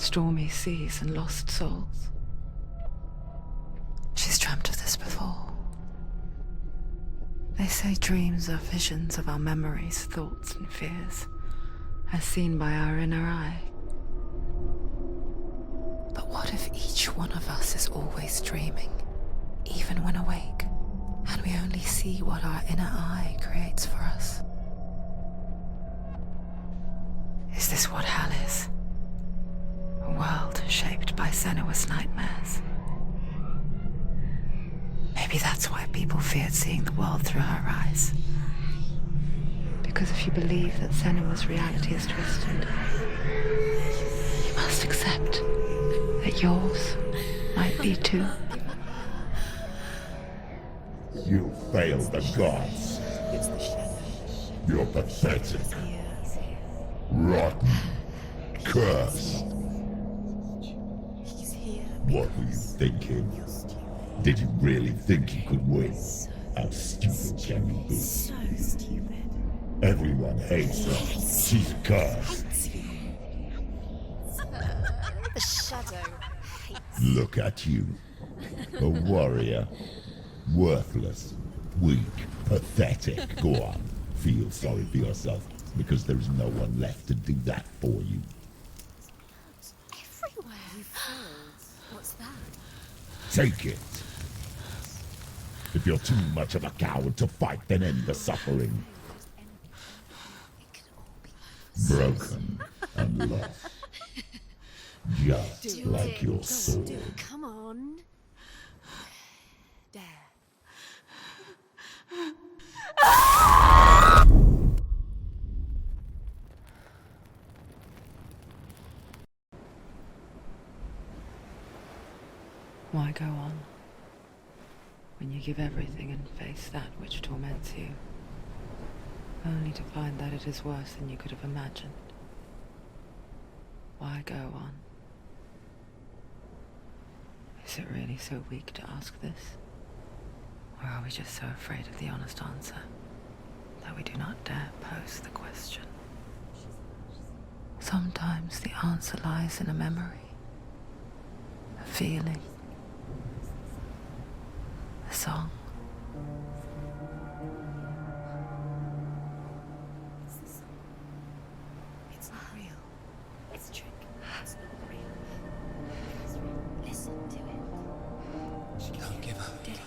stormy seas and lost souls. She's dreamt of this before. They say dreams are visions of our memories, thoughts, and fears, as seen by our inner eye. But what if each one of us is always dreaming, even when awake, and we only see what our inner eye creates for us? Is this what hell is? A world shaped by Senua's nightmares. Maybe that's why people feared seeing the world through her eyes. Because if you believe that Senua's reality is twisted, you must accept that yours might be too. You failed the gods. You're pathetic. Rotten. Cursed. What were you thinking? Did you really think you could win? How stupid can you be? So stupid. Everyone hates her. She's cursed. The shadow hates. Look at you. A warrior. Worthless. Weak. Pathetic. Go on. Feel sorry for yourself, because there's no one left to do that for you. Everywhere. You failed. What's that? Take it. If you're too much of a coward to fight, then end the suffering. It could all be Broken and lost. Just like your sword. Come on. Dare. Why go on, when you give everything and face that which torments you, only to find that it is worse than you could have imagined? Why go on? Is it really so weak to ask this? Or are we just so afraid of the honest answer that we do not dare pose the question? Sometimes the answer lies in a memory, a feeling, a song. It's not real. It's a trick. It's not real. It's real. Listen to it. Don't give up. Did it?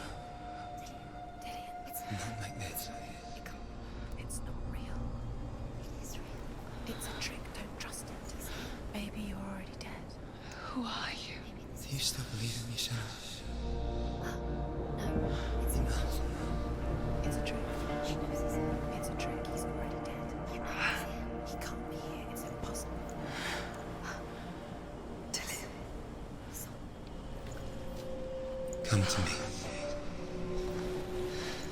It's Not like this. It can't. It's not real. It is real. It's a trick. Don't trust it. Maybe you're already dead. Who are you? Maybe this Do you still believe in yourself? No, it's not. It's a trick. She knows it's him. It's a trick. He's already dead. You know he's here. He can't be here. It's impossible. Come to me.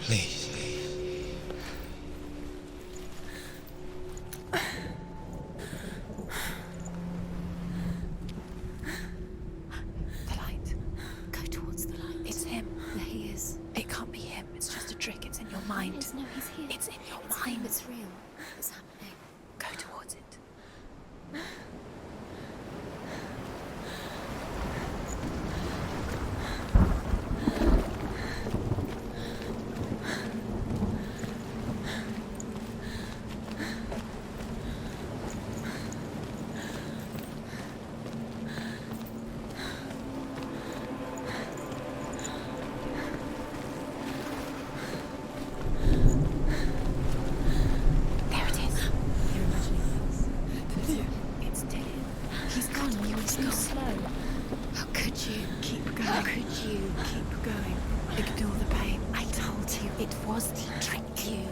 Please. The light. Go towards the light. It's him. There he is. It can't be him. It's just a trick. It's in your mind. No, he's here. It's in your mind. It's real. It's happening. Go towards it. There it is. You're imagining this. It's dead. He's gone. You were too slow. How could you keep going? How could you keep going? Ignore the pain. I told you it was to trick you.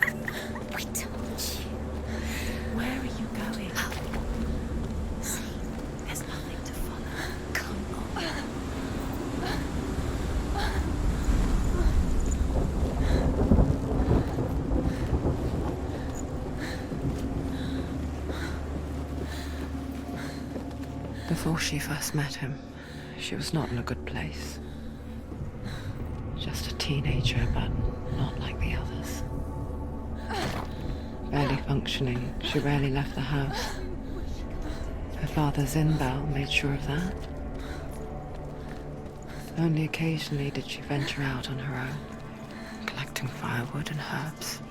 I told you. Where are you going? See, there's nothing to follow. Come on. Before she first met him, she was not in a good place. Just a teenager, but not like the others. Barely functioning, she rarely left the house. Her Father Zinbal made sure of that. Only occasionally did she venture out on her own, collecting firewood and herbs.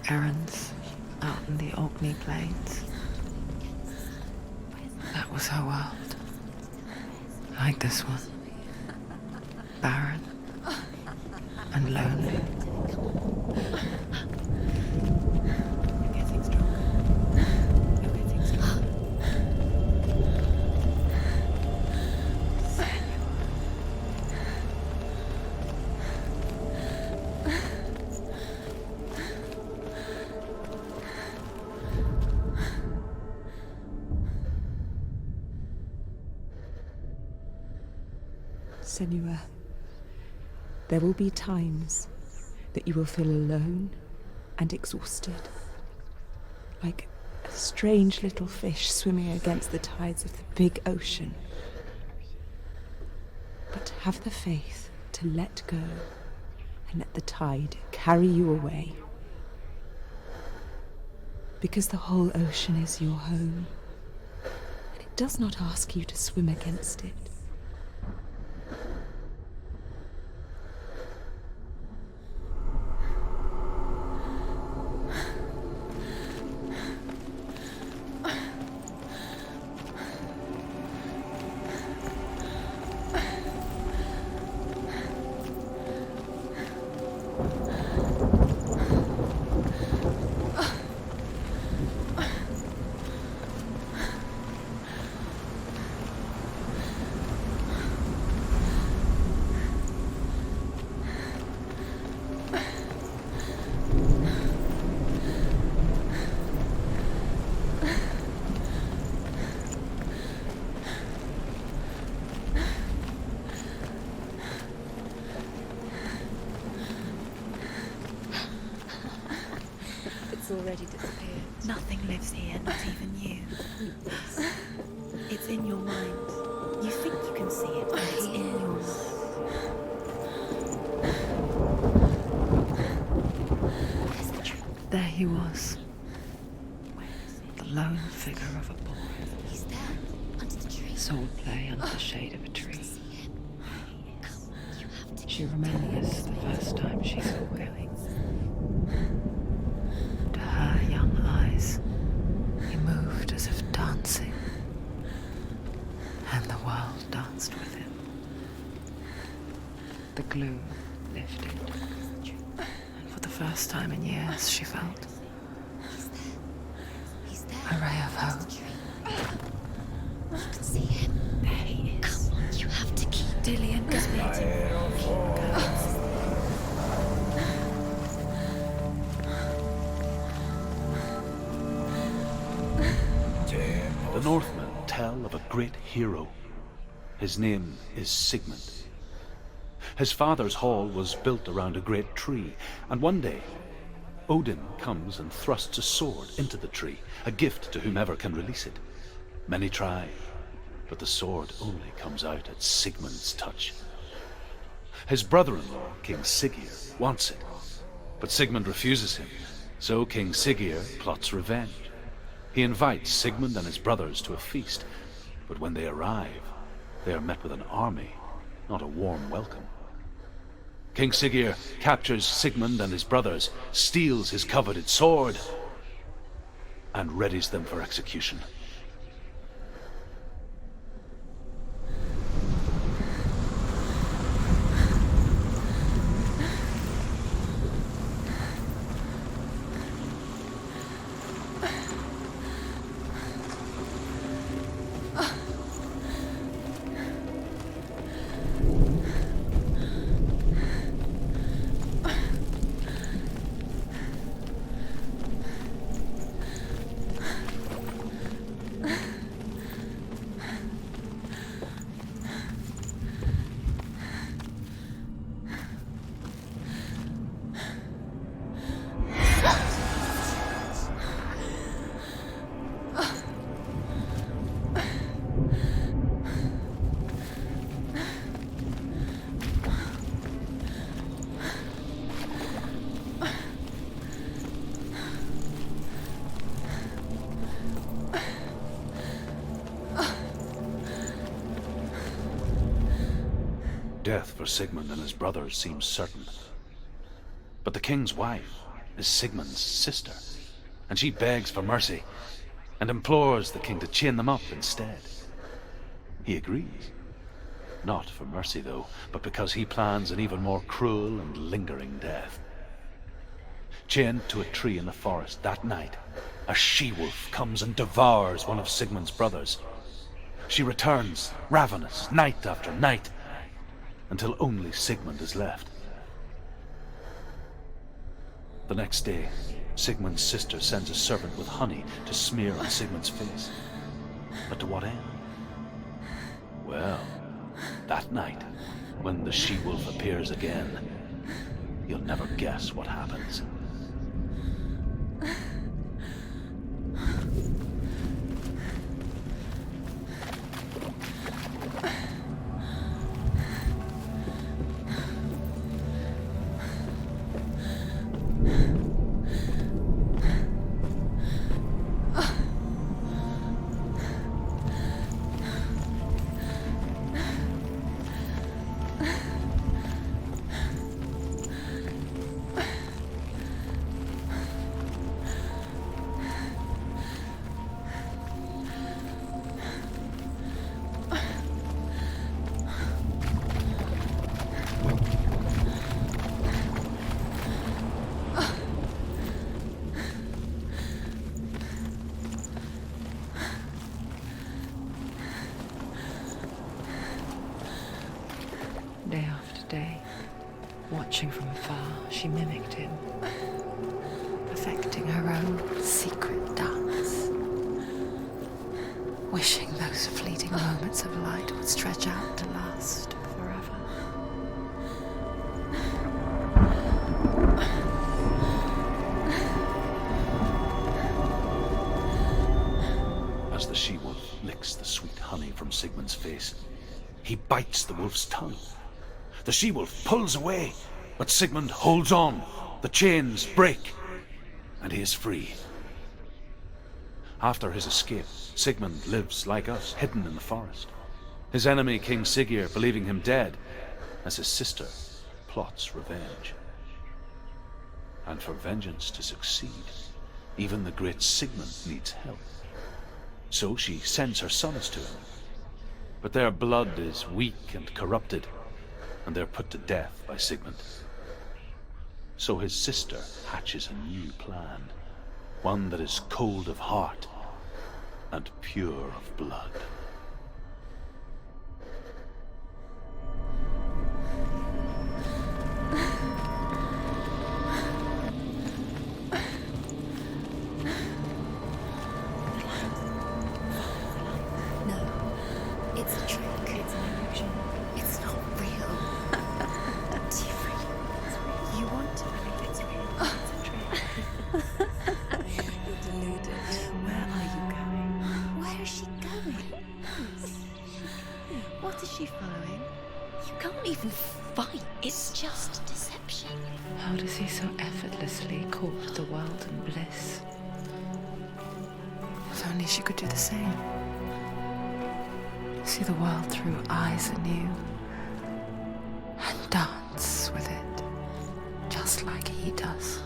Errands out in the Orkney Plains. That was her world. Like this one. Barren and lonely. You're getting stronger. You're getting stronger. Senua, there will be times that you will feel alone and exhausted, like a strange little fish swimming against the tides of the big ocean. But have the faith to let go and let the tide carry you away. Because the whole ocean is your home, and it does not ask you to swim against it. Already disappeared. Nothing lives here, not even you. It's in your mind. You think you can see it, but it's in your mind. Where's the truth? There he was. The lone figure of a boy. He's there, under the tree. Swordplay under the shade of a tree. You have to. She remembers the first time she saw him. To her young eyes, he moved as if dancing, and the world danced with him. The gloom lifted, and for the first time in years she felt He's there. a ray of hope. You can see him. There he is. Come on, you have to keep. Dillian is waiting. The Northmen tell of a great hero. His name is Sigmund. His father's hall was built around a great tree, and one day, Odin comes and thrusts a sword into the tree, a gift to whomever can release it. Many try, but the sword only comes out at Sigmund's touch. His brother-in-law, King Siggeir, wants it, but Sigmund refuses him, so King Siggeir plots revenge. He invites Sigmund and his brothers to a feast, but when they arrive, they are met with an army, not a warm welcome. King Siggeir captures Sigmund and his brothers, steals his coveted sword, and readies them for execution. Death for Sigmund and his brothers seems certain. But the king's wife is Sigmund's sister, and she begs for mercy and implores the king to chain them up instead. He agrees. Not for mercy, though, but because he plans an even more cruel and lingering death. Chained to a tree in the forest that night, a she-wolf comes and devours one of Sigmund's brothers. She returns, ravenous, night after night, until only Sigmund is left. The next day, Sigmund's sister sends a servant with honey to smear on Sigmund's face. But to what end? Well, that night, when the she-wolf appears again, you'll never guess what happens. Day after day, watching from afar, she mimicked him, perfecting her own secret dance, wishing those fleeting moments of light would stretch out to last forever. As the she-wolf licks the sweet honey from Sigmund's face, he bites the wolf's tongue. The she-wolf pulls away, but Sigmund holds on. The chains break, and he is free. After his escape, Sigmund lives like us, hidden in the forest. His enemy, King Siggeir, believing him dead, as his sister plots revenge. And for vengeance to succeed, even the great Sigmund needs help. So she sends her sons to him. But their blood is weak and corrupted, and they're put to death by Sigmund. So his sister hatches a new plan, one that is cold of heart and pure of blood. It's a trick. It's an illusion. It's not real. Do you really? You want to believe it's real? It's a trick. You're deluded. Where are you going? Where is she going? What is she following? You can't even fight. It's just deception. How does he so effortlessly court the world and bliss? If only she could do the same. See the world through eyes anew and dance with it, just like he does.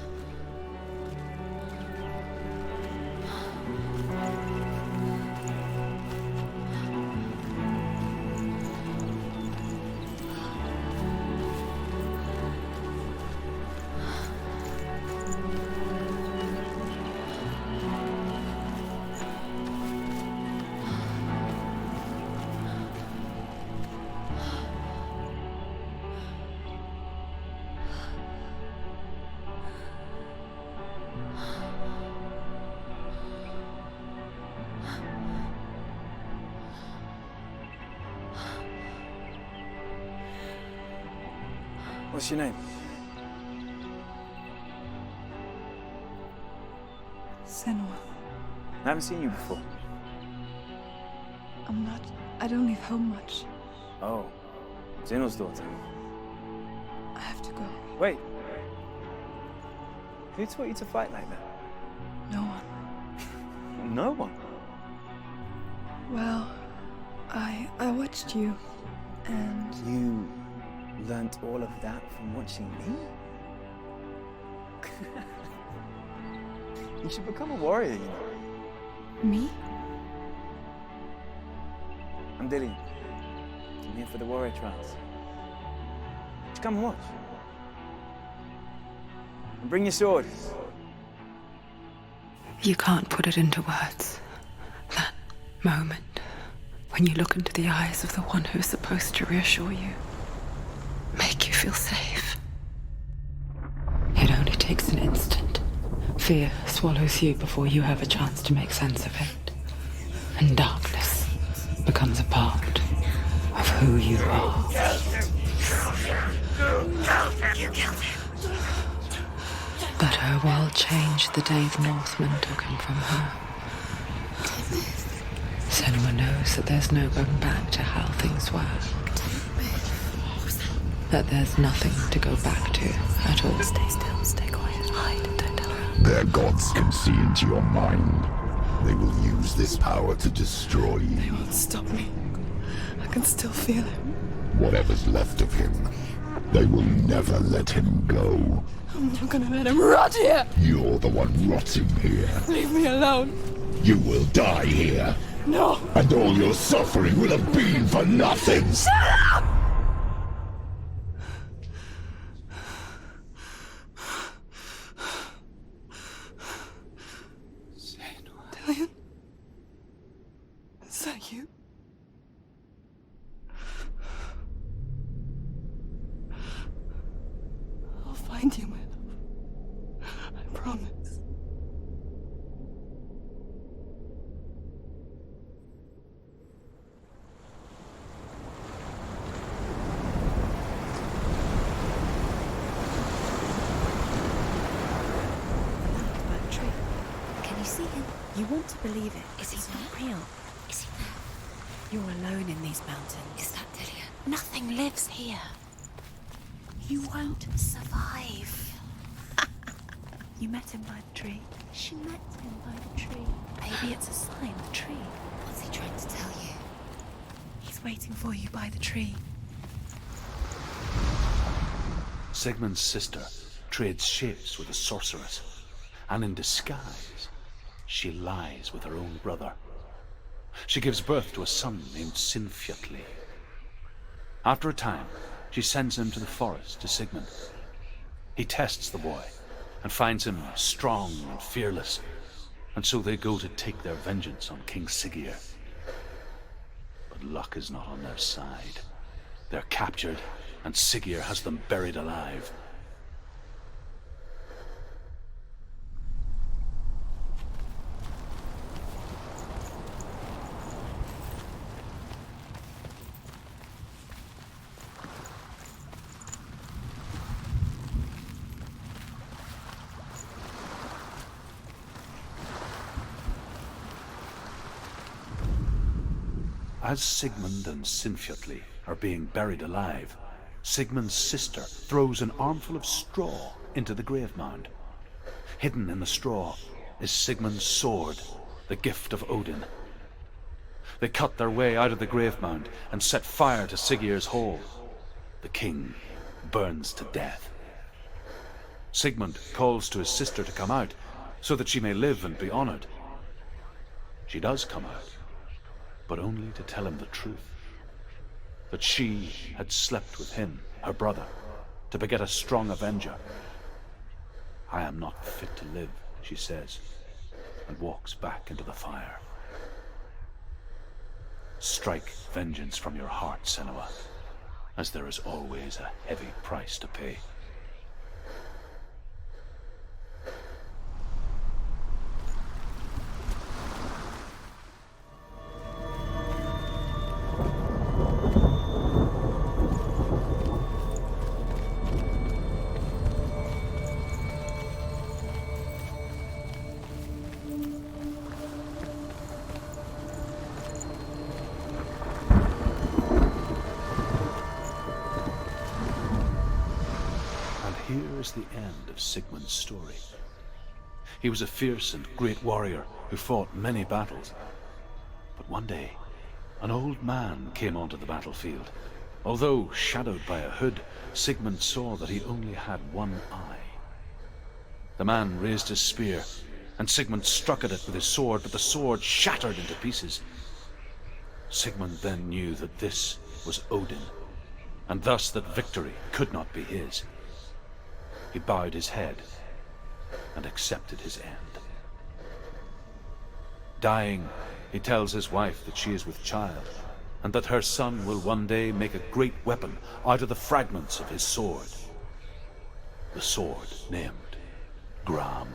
What's your name? Senua. I haven't seen you before. I don't leave home much. Oh, Zeno's daughter. I have to go. Wait. Who taught you to fight like that? No one. No one. Well, I watched you, and You learnt all of that from watching me? You should become a warrior, you know. Me? I'm Dillian. I'm here for the warrior trials. Just come and watch. And bring your sword. You can't put it into words. That moment when you look into the eyes of the one who's supposed to reassure you, make you feel safe. It only takes an instant. Fear swallows you before you have a chance to make sense of it. And darkness becomes a part of who you are. You killed him. But her world changed the day the Northmen took him from her. Senua knows that there's no going back to how things were. That there's nothing to go back to at all. Stay still, stay quiet, hide, don't tell her. Their gods can see into your mind. They will use this power to destroy you. They won't stop me. I can still feel him. Whatever's left of him, they will never let him go. I'm not gonna let him rot here. You're the one rotting here. Leave me alone. You will die here. No. And all your suffering will have been for nothing. Shut up! Dillian? Is that you? I'll find you, my love. I promise. Can you see him? You want to believe it. Is he not real? Is he there? You're alone in these mountains. Is that Dillian? Nothing lives here. You won't survive. You met him by the tree. She met him by the tree. Maybe it's a sign, the tree. What's he trying to tell you? He's waiting for you by the tree. Sigmund's sister trades shapes with a sorceress, and in disguise, she lies with her own brother. She gives birth to a son named Sinfjotli. After a time, she sends him to the forest to Sigmund. He tests the boy and finds him strong and fearless, and so they go to take their vengeance on King Siggeir. But luck is not on their side. They're captured, and Siggeir has them buried alive. As Sigmund and Sinfjotli are being buried alive, Sigmund's sister throws an armful of straw into the grave mound. Hidden in the straw is Sigmund's sword, the gift of Odin. They cut their way out of the grave mound and set fire to Siggeir's hall. The king burns to death. Sigmund calls to his sister to come out so that she may live and be honored. She does come out, but only to tell him the truth. That she had slept with him, her brother, to beget a strong avenger. I am not fit to live, she says, and walks back into the fire. Strike vengeance from your heart, Senua, as there is always a heavy price to pay. Here is the end of Sigmund's story. He was a fierce and great warrior who fought many battles. But one day, an old man came onto the battlefield, Although shadowed by a hood, Sigmund saw that he only had one eye. The man raised his spear, and Sigmund struck at it with his sword, but the sword shattered into pieces. Sigmund then knew that this was Odin, and thus that victory could not be his. He bowed his head and accepted his end. Dying, he tells his wife that she is with child, and that her son will one day make a great weapon out of the fragments of his sword. The sword named Gram.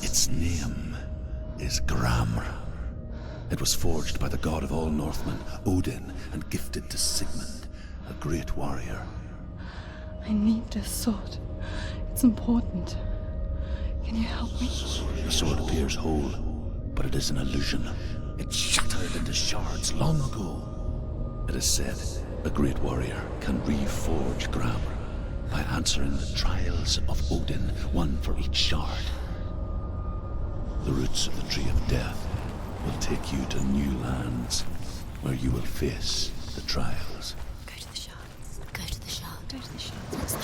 Its name is Gram. It was forged by the god of all Northmen, Odin, and gifted to Sigmund, a great warrior. I need this sword. It's important. Can you help me? The sword appears whole, but it is an illusion. It shattered into shards long ago. It is said a great warrior can reforge Gram by answering the trials of Odin, one for each shard. The roots of the Tree of Death will take you to new lands where you will face the trials. Go to the shards. Go to the shards. Go to the shards. What's the